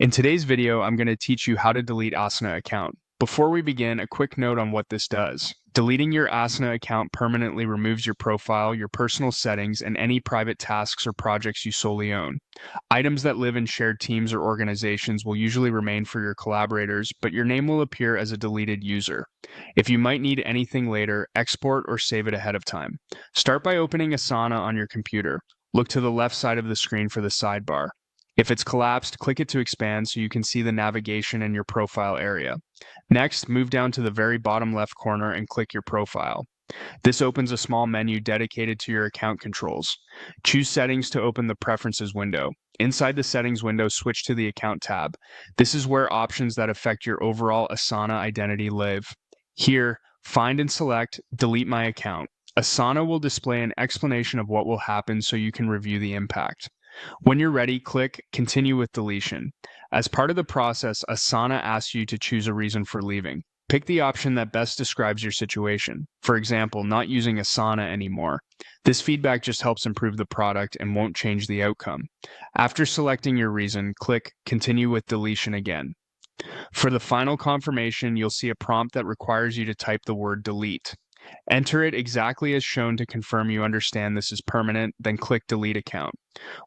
In today's video, I'm going to teach you how to delete Asana account. Before we begin, a quick note on what this does. Deleting your Asana account permanently removes your profile, your personal settings, and any private tasks or projects you solely own. Items that live in shared teams or organizations will usually remain for your collaborators, but your name will appear as a deleted user. If you might need anything later, export or save it ahead of time. Start by opening Asana on your computer. Look to the left side of the screen for the sidebar. If it's collapsed, click it to expand so you can see the navigation and your profile area. Next, move down to the very bottom left corner and click your profile. This opens a small menu dedicated to your account controls. Choose Settings to open the Preferences window. Inside the Settings window, switch to the Account tab. This is where options that affect your overall Asana identity live. Here, find and select Delete My Account. Asana will display an explanation of what will happen so you can review the impact. When you're ready, click Continue with Deletion. As part of the process, Asana asks you to choose a reason for leaving. Pick the option that best describes your situation. For example, not using Asana anymore. This feedback just helps improve the product and won't change the outcome. After selecting your reason, click Continue with Deletion again. For the final confirmation, you'll see a prompt that requires you to type the word delete. Enter it exactly as shown to confirm you understand this is permanent, then click Delete Account.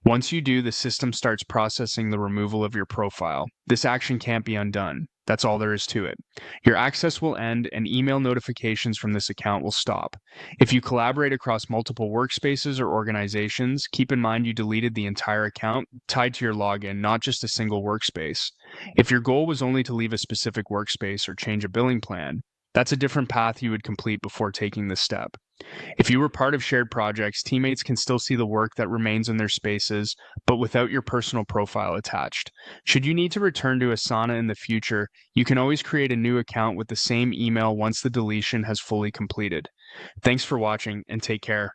Once you do, the system starts processing the removal of your profile. This action can't be undone. That's all there is to it. Your access will end and email notifications from this account will stop. If you collaborate across multiple workspaces or organizations, keep in mind you deleted the entire account tied to your login, not just a single workspace. If your goal was only to leave a specific workspace or change a billing plan, that's a different path you would complete before taking this step. If you were part of shared projects, teammates can still see the work that remains in their spaces, but without your personal profile attached. Should you need to return to Asana in the future, you can always create a new account with the same email once the deletion has fully completed. Thanks for watching, and take care.